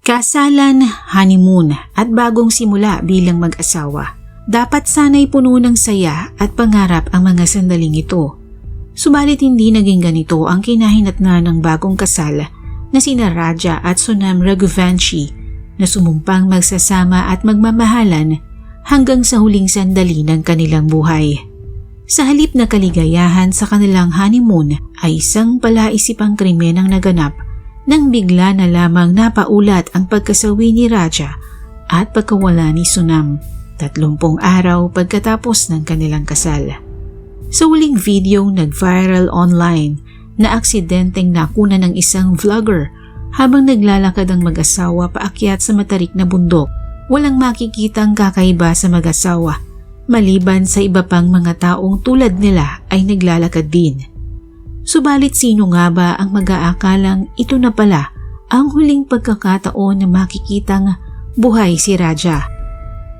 Kasalan, honeymoon at bagong simula bilang mag-asawa. Dapat sana'y puno ng saya at pangarap ang mga sandaling ito. Subalit hindi naging ganito ang kinahinatnan ng bagong kasal na sina Raja at Sonam Raghuvanshi na sumumpang magsasama at magmamahalan hanggang sa huling sandali ng kanilang buhay. Sa halip na kaligayahan sa kanilang honeymoon ay isang palaisipang krimen ang naganap nang bigla na lamang napaulat ang pagkasawi ni Raja at pagkawala ni Sonam 30 araw pagkatapos ng kanilang kasal. Sa huling video nag-viral online na aksidenteng nakuna ng isang vlogger habang naglalakad ang mag-asawa paakyat sa matarik na bundok. Walang makikitang kakaiba sa mag-asawa maliban sa iba pang mga taong tulad nila ay naglalakad din. Subalit sino nga ba ang mag-aakalang ito na pala ang huling pagkakataon na makikitang buhay si Raja?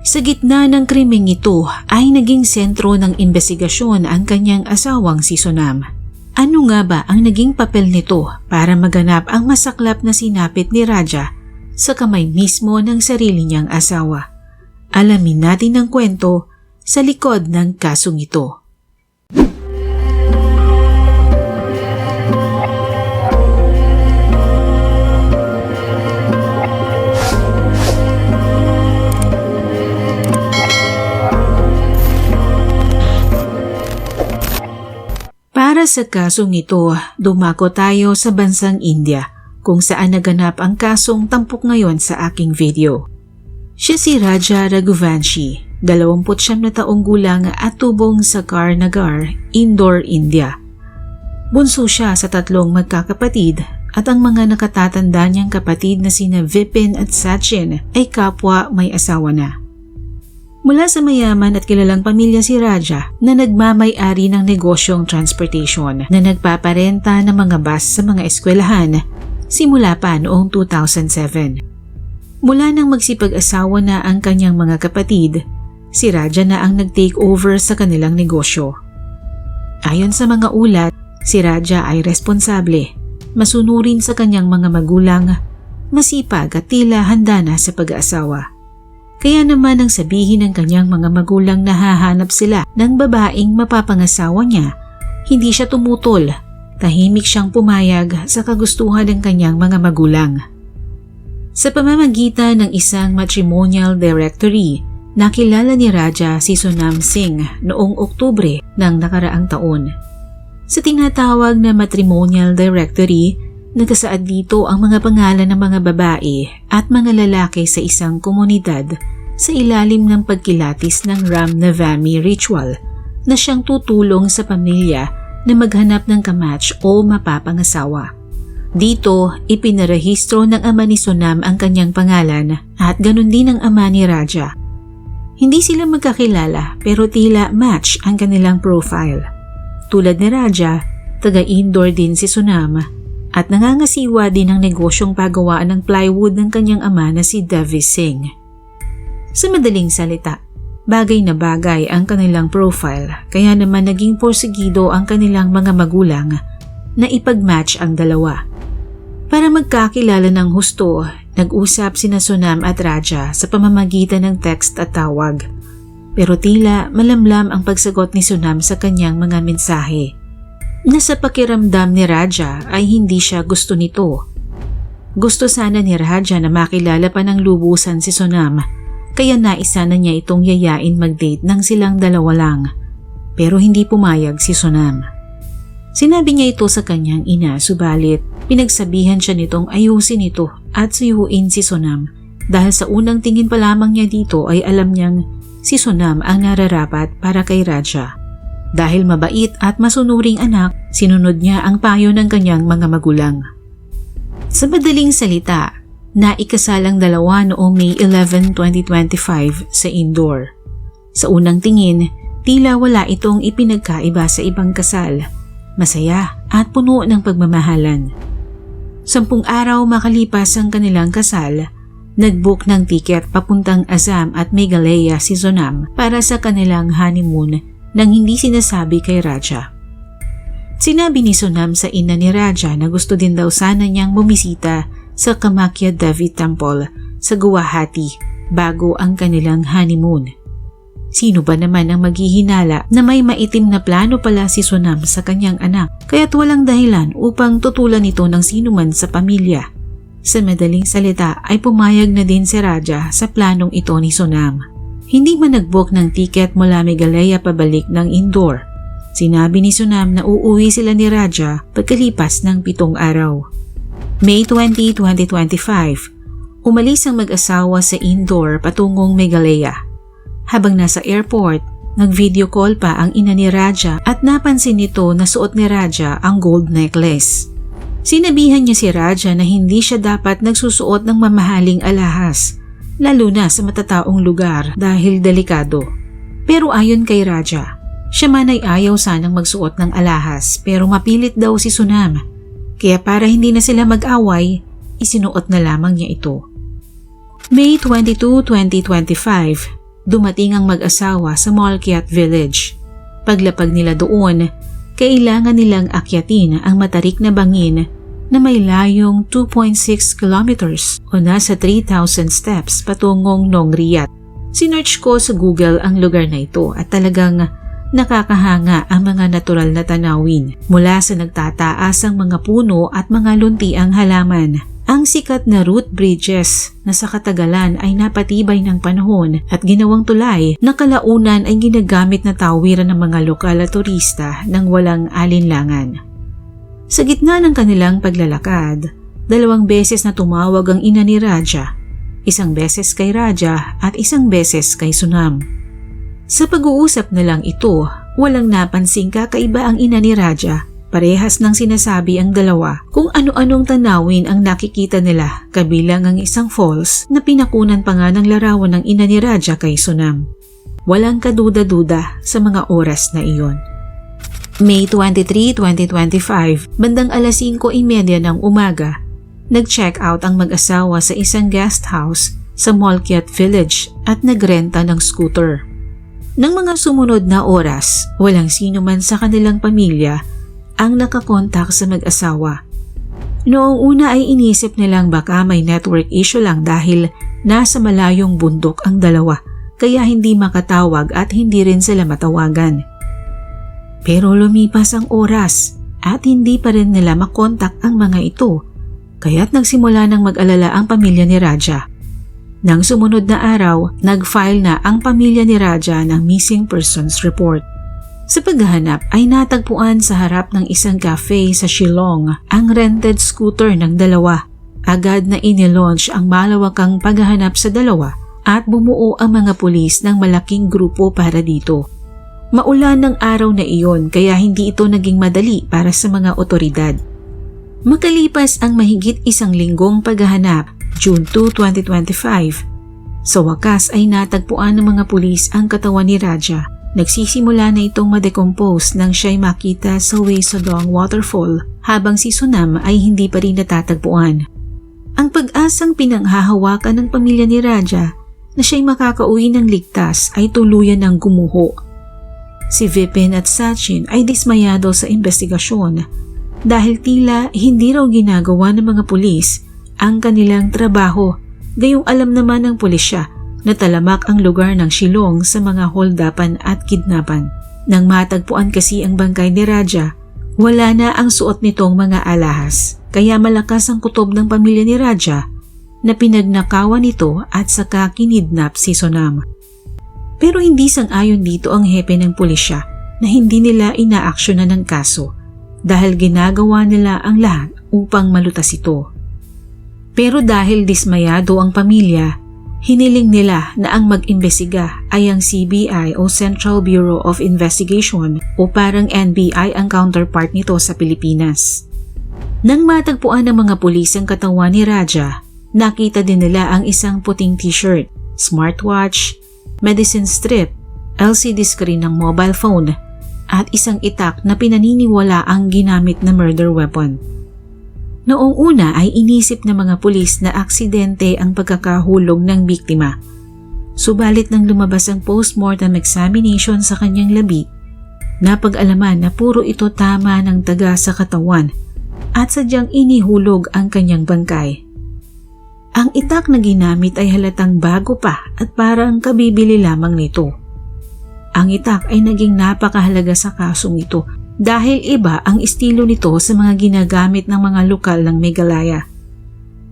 Sa gitna ng krimeng ito ay naging sentro ng investigasyon ang kanyang asawang si Sonam. Ano nga ba ang naging papel nito para maganap ang masaklap na sinapit ni Raja sa kamay mismo ng sarili niyang asawa? Alamin natin ang kwento sa likod ng kasong ito. Para sa kasong ito, dumako tayo sa bansang India kung saan naganap ang kasong tampok ngayon sa aking video. Siya si Raja Raghuvanshi, 29 na taong gulang at tubong sa Karnagar, Indore, India. Bunso siya sa 3 magkakapatid at ang mga nakatatanda niyang kapatid na sina Vipin at Sachin ay kapwa may asawa na. Mula sa mayaman at kilalang pamilya si Raja na nagmamay-ari ng negosyong transportation na nagpaparenta ng mga bus sa mga eskwelahan simula pa noong 2007. Mula nang magsipag-asawa na ang kanyang mga kapatid, si Raja na ang nag-take over sa kanilang negosyo. Ayon sa mga ulat, si Raja ay responsable, masunurin sa kanyang mga magulang, masipag at tila handa na sa pag-aasawa. Kaya naman ang sabihin ng kanyang mga magulang na hahanap sila ng babaeng mapapangasawa niya, hindi siya tumutol, tahimik siyang pumayag sa kagustuhan ng kanyang mga magulang. Sa pamamagitan ng isang matrimonial directory, nakilala ni Raja si Sonam Singh noong Oktubre ng nakaraang taon. Sa tinatawag na matrimonial directory, nagkasaad dito ang mga pangalan ng mga babae at mga lalaki sa isang komunidad sa ilalim ng pagkilatis ng Ram Navami ritual na siyang tutulong sa pamilya na maghanap ng kamatch o mapapangasawa. Dito, ipinarehistro ng ama ni Sonam ang kanyang pangalan at ganun din ang ama ni Raja. Hindi sila magkakilala pero tila match ang kanilang profile. Tulad ni Raja, taga-Indore din si Sonam at nangangasiwa din ang negosyong paggawaan ng plywood ng kanyang ama na si Devi Singh. Sa madaling salita, bagay na bagay ang kanilang profile kaya naman naging porsigido ang kanilang mga magulang na ipag-match ang dalawa. Para magkakilala ng husto, nag-usap sina Sonam at Raja sa pamamagitan ng text at tawag. Pero tila malamlam ang pagsagot ni Sonam sa kanyang mga mensahe. Nasa pakiramdam ni Raja ay hindi siya gusto nito. Gusto sana ni Raja na makilala pa ng lubusan si Sonam, kaya naisa na niya itong yayain mag-date nang silang dalawa lang. Pero hindi pumayag si Sonam. Sinabi niya ito sa kanyang ina, subalit pinagsabihan siya nitong ayusin ito at suyuin si Sonam dahil sa unang tingin pa lamang niya dito ay alam niyang si Sonam ang nararapat para kay Raja. Dahil mabait at masunuring anak, sinunod niya ang payo ng kanyang mga magulang. Sa madaling salita, naikasalang dalawa noong May 11, 2025 sa Indore. Sa unang tingin, tila wala itong ipinagkaiba sa ibang kasal. Masaya at puno ng pagmamahalan. 10 araw makalipas ang kanilang kasal, nag-book ng tiket papuntang Assam at Meghalaya si Sonam para sa kanilang honeymoon nang hindi sinasabi kay Raja. Sinabi ni Sonam sa ina ni Raja na gusto din daw sana niyang bumisita sa Kamakya Devi Temple sa Guwahati bago ang kanilang honeymoon. Sino ba naman ang maghihinala na may maitim na plano pala si Sonam sa kanyang anak, kaya't walang dahilan upang tutulan ito ng sinuman sa pamilya. Sa madaling salita ay pumayag na din si Raja sa planong ito ni Sonam. Hindi man nag-book ng tiket mula Meghalaya pabalik ng Indore. Sinabi ni Sonam na uuwi sila ni Raja pagkalipas ng 7 araw. May 20, 2025, umalis ang mag-asawa sa Indore patungong Meghalaya. Habang nasa airport, nag-video call pa ang ina ni Raja at napansin nito na suot ni Raja ang gold necklace. Sinabihan niya si Raja na hindi siya dapat nagsusuot ng mamahaling alahas, lalo na sa matataong lugar dahil delikado. Pero ayon kay Raja, siya man ay ayaw sanang magsuot ng alahas pero mapilit daw si Sonam. Kaya para hindi na sila mag-away, isinuot na lamang niya ito. May 22, 2025, dumating ang mag-asawa sa Malkiat Village. Paglapag nila doon, kailangan nilang akyatin ang matarik na bangin na may layong 2.6 kilometers o nasa 3,000 steps patungong Nongriyat. Sinearch ko sa Google ang lugar na ito at talagang nakakahanga ang mga natural na tanawin mula sa nagtataasang mga puno at mga luntiang halaman. Ang sikat na root bridges na sa katagalan ay napatibay ng panahon at ginawang tulay na kalaunan ay ginagamit na tawiran ng mga lokal at turista nang walang alinlangan. Sa gitna ng kanilang paglalakad, 2 beses na tumawag ang ina ni Raja, 1 beses kay Raja at 1 beses kay Sonam. Sa pag-uusap na lang ito, walang napansing kakaiba ang ina ni Raja. Parehas nang sinasabi ang dalawa kung ano-anong tanawin ang nakikita nila kabilang ang isang falls na pinakunan pa nga ng larawan ng ina ni Raja kay Sonam. Walang kaduda-duda sa mga oras na iyon. May 23, 2025, bandang alas 5:30 ng umaga, nag-check out ang mag-asawa sa isang guest house sa Malkiat Village at nagrenta ng scooter. Nang mga sumunod na oras, walang sino man sa kanilang pamilya ang nakakontak sa mag-asawa. Noong una ay inisip nilang baka may network issue lang dahil nasa malayong bundok ang dalawa kaya hindi makatawag at hindi rin sila matawagan. Pero lumipas ang oras at hindi pa rin nila makontak ang mga ito kaya't nagsimula ng mag-alala ang pamilya ni Raja. Nang sumunod na araw, nag-file na ang pamilya ni Raja ng missing persons report. Sa paghahanap ay natagpuan sa harap ng isang cafe sa Shillong ang rented scooter ng dalawa. Agad na inilaunch ang malawakang paghahanap sa dalawa at bumuo ang mga pulis ng malaking grupo para dito. Maulan ng araw na iyon kaya hindi ito naging madali para sa mga otoridad. Makalipas ang mahigit 1 linggong paghahanap, June 2, 2025, sa wakas ay natagpuan ng mga pulis ang katawan ni Raja. Nagsisimula na itong madecompose nang siya'y makita sa Waysodong Waterfall habang si Sonam ay hindi pa rin natatagpuan. Ang pag-asang pinanghahawakan ng pamilya ni Raja na siya'y makakauwi ng ligtas ay tuluyan ng gumuho. Si Vipin at Sachin ay dismayado sa investigasyon dahil tila hindi raw ginagawa ng mga pulis ang kanilang trabaho, gayong alam naman ng pulisya na talamak ang lugar ng Shillong sa mga holdapan at kidnapan. Nang matagpuan kasi ang bangkay ni Raja, wala na ang suot nitong mga alahas, kaya malakas ang kutob ng pamilya ni Raja na pinagnakawan nito at saka kinidnap si Sonam. Pero hindi sang-ayon dito ang hepe ng pulisya na hindi nila inaaksyonan ng kaso dahil ginagawa nila ang lahat upang malutas ito. Pero dahil dismayado ang pamilya, hiniling nila na ang mag-imbestiga ay ang CBI o Central Bureau of Investigation o parang NBI ang counterpart nito sa Pilipinas. Nang matagpuan ng mga pulis ang katawan ni Raja, nakita din nila ang isang puting t-shirt, smartwatch, medicine strip, LCD screen ng mobile phone at isang itak na pinaniniwala ang ginamit na murder weapon. Noong una ay inisip ng mga pulis na aksidente ang pagkakahulog ng biktima. Subalit nang lumabas ang postmortem examination sa kanyang labi, napag-alaman na puro ito tama ng taga sa katawan at sadyang inihulog ang kanyang bangkay. Ang itak na ginamit ay halatang bago pa at parang kabibili lamang nito. Ang itak ay naging napakahalaga sa kasong ito dahil iba ang estilo nito sa mga ginagamit ng mga lokal ng Meghalaya.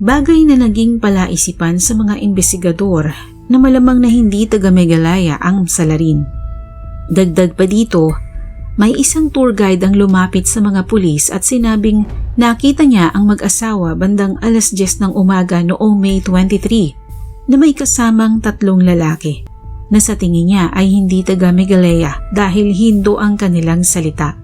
Bagay na naging palaisipan sa mga investigador na malamang na hindi taga Meghalaya ang salarin. Dagdag pa dito, may isang tour guide ang lumapit sa mga pulis at sinabing nakita niya ang mag-asawa bandang 10:00 ng umaga noong May 23 na may kasamang 3 lalaki na sa tingin niya ay hindi taga Meghalaya dahil Hindu ang kanilang salita.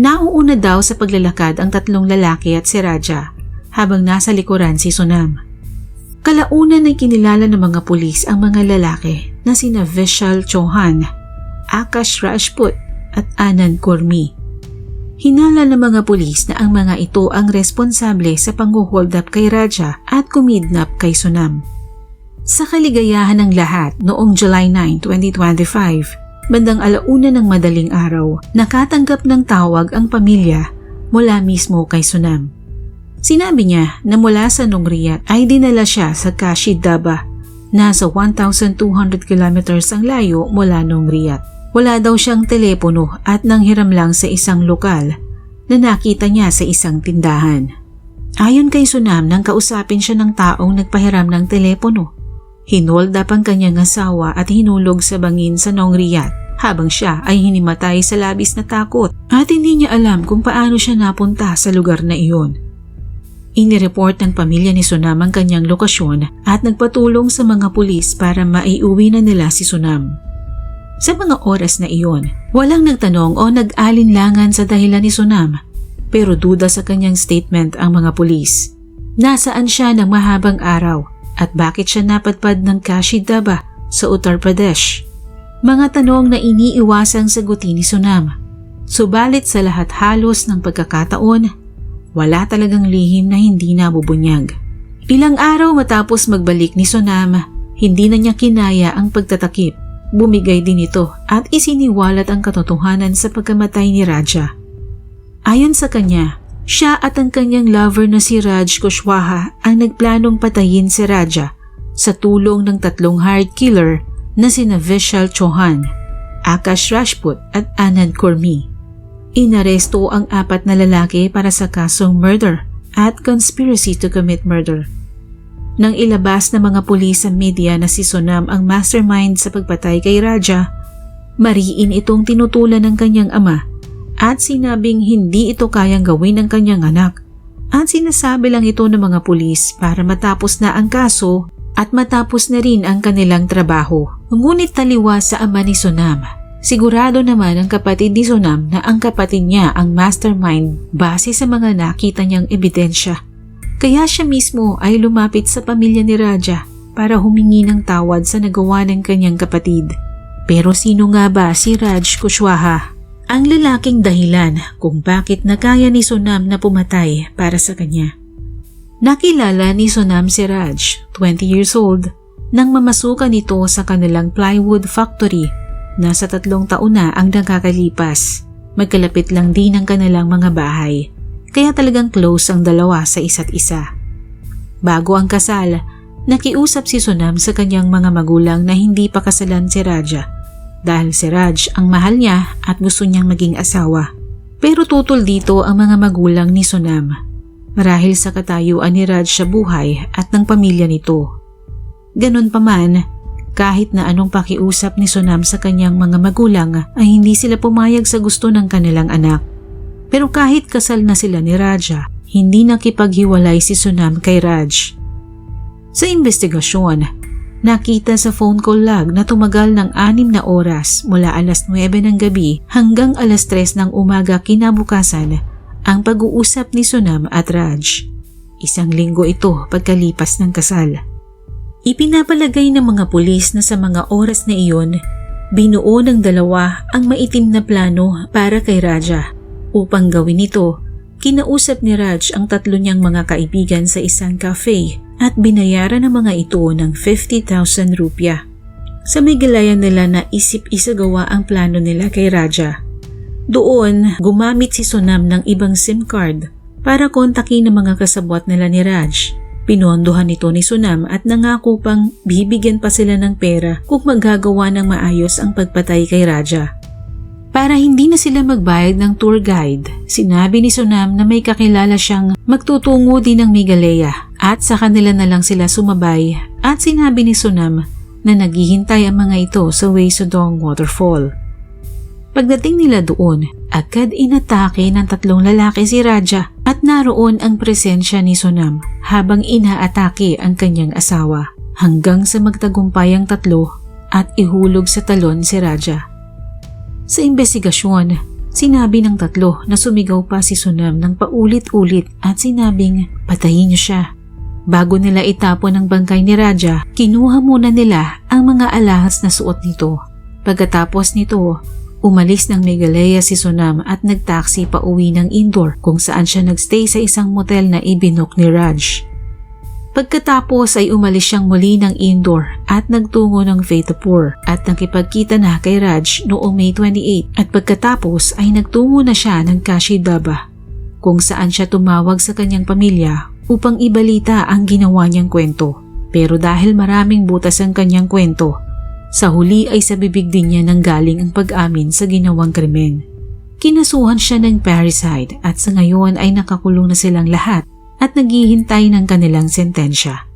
Nauuna daw sa paglalakad ang 3 lalaki at si Raja habang nasa likuran si Sonam. Kalaunan ay kinilala ng mga pulis ang mga lalaki na sina Vishal Chauhan, Akash Rajput at Anand Kurmi. Hinala ng mga pulis na ang mga ito ang responsable sa pang-hold up kay Raja at kumidnap kay Sonam. Sa kaligayahan ng lahat noong July 9, 2025, bandang 1:00 ng madaling araw, nakatanggap ng tawag ang pamilya mula mismo kay Sonam. Sinabi niya na mula sa Nongriyat ay dinala siya sa Kashi Daba, nasa 1,200 kilometers ang layo mula Nongriyat. Wala daw siyang telepono at nanghiram lang sa isang lokal na nakita niya sa isang tindahan. Ayon kay Sonam, nang kausapin siya ng taong nagpahiram ng telepono, hinold up ang kanyang asawa at hinulog sa bangin sa Nongriyat habang siya ay hinimatay sa labis na takot at hindi niya alam kung paano siya napunta sa lugar na iyon. Inireport ng pamilya ni Sonam ang kanyang lokasyon at nagpatulong sa mga pulis para maiuwi na nila si Sonam. Sa mga oras na iyon, walang nagtanong o nag-alinlangan sa dahilan ni Sonam, pero duda sa kanyang statement ang mga pulis. Nasaan siya ng mahabang araw at bakit siya napadpad ng Kashi Daba sa Uttar Pradesh? Mga tanong na iniiwasang sagutin ni Sonam. Subalit sa lahat halos ng pagkakataon, wala talagang lihim na hindi nabubunyag. Ilang araw matapos magbalik ni Sonam, hindi na niya kinaya ang pagtatakip. Bumigay din ito at isiniwalat ang katotohanan sa pagkamatay ni Raja. Ayon sa kanya, siya at ang kanyang lover na si Raj Kushwaha ang nagplanong patayin si Raja sa tulong ng 3 hired killer na sina Vishal Chauhan, Akash Rajput at Anand Kurmi. Inaresto ang 4 na lalaki para sa kasong murder at conspiracy to commit murder. Nang ilabas ng mga pulis sa media na si Sonam ang mastermind sa pagpatay kay Raja, mariin itong tinutulan ng kanyang ama at sinabing hindi ito kayang gawin ng kanyang anak at sinasabi lang ito ng mga pulis para matapos na ang kaso at matapos na rin ang kanilang trabaho. Ngunit taliwa sa ama ni Sonam, sigurado naman ang kapatid ni Sonam na ang kapatid niya ang mastermind base sa mga nakita niyang ebidensya. Kaya siya mismo ay lumapit sa pamilya ni Raja para humingi ng tawad sa nagawa ng kanyang kapatid. Pero sino nga ba si Raj Kushwaha? Ang lalaking dahilan kung bakit nakaya ni Sonam na pumatay para sa kanya. Nakilala ni Sonam si Raj, 20 years old, nang mamasukan ito sa kanilang plywood factory. Nasa 3 taon na ang nakakalipas. Magkalapit lang din ang kanilang mga bahay. Kaya talagang close ang dalawa sa isa't isa. Bago ang kasal, nakiusap si Sonam sa kanyang mga magulang na hindi pa kasalan si Raja dahil si Raj ang mahal niya at gusto niyang maging asawa. Pero tutol dito ang mga magulang ni Sonam marahil sa katayuan ni Raj sa buhay at ng pamilya nito. Ganun pa man, kahit na anong pakiusap ni Sonam sa kanyang mga magulang ay hindi sila pumayag sa gusto ng kanilang anak. Pero kahit kasal na sila ni Raja, hindi nakipaghiwalay si Sonam kay Raj. Sa investigasyon, nakita sa phone call log na tumagal ng 6 na oras mula 9:00 ng gabi hanggang 3:00 ng umaga kinabukasan ang pag-uusap ni Sonam at Raj. 1 linggo ito pagkalipas ng kasal. Ipinapalagay ng mga pulis na sa mga oras na iyon, binuo ng dalawa ang maitim na plano para kay Raja. Upang gawin ito, kinausap ni Raj ang 3 niyang mga kaibigan sa isang cafe at binayaran ng mga ito ng 50,000 rupiah. Sa Meghalaya nila na isip-isagawa ang plano nila kay Raja. Doon, gumamit si Sonam ng ibang SIM card para kontakin ng mga kasabwat nila ni Raj Pinondohan ito ni Sonam at nangako pang bibigyan pa sila ng pera kung magagawa ng maayos ang pagpatay kay Raja. Para hindi na sila magbayad ng tour guide, sinabi ni Sonam na may kakilala siyang magtutungo din ng Meghalaya at sa kanila na lang sila sumabay at sinabi ni Sonam na naghihintay ang mga ito sa Way Sodong Waterfall. Pagdating nila doon, agad inatake ng 3 lalaki si Raja at naroon ang presensya ni Sonam habang inaatake ang kanyang asawa hanggang sa magtagumpay ang 3 at ihulog sa talon si Raja. Sa investigasyon, sinabi ng 3 na sumigaw pa si Sonam ng paulit-ulit at sinabing patayin niyo siya. Bago nila itapon ang bangkay ni Raja, kinuha muna nila ang mga alahas na suot nito. Pagkatapos nito, umalis ng Meghalaya si Sonam at nagtaksi pa uwi ng Indore kung saan siya nagstay sa isang motel na ibinok ni Raj. Pagkatapos ay umalis siyang muli ng Indore at nagtungo ng Fatehpur at nakipagkita na kay Raj noong May 28 at pagkatapos ay nagtungo na siya ng Kashi Daba kung saan siya tumawag sa kanyang pamilya upang ibalita ang ginawa niyang kwento. Pero dahil maraming butas ang kanyang kwento, sa huli ay sa bibig din niya nanggaling ang pag-amin sa ginawang krimen. Kinasuhan siya ng parricide at sa ngayon ay nakakulong na silang lahat at naghihintay ng kanilang sentensya.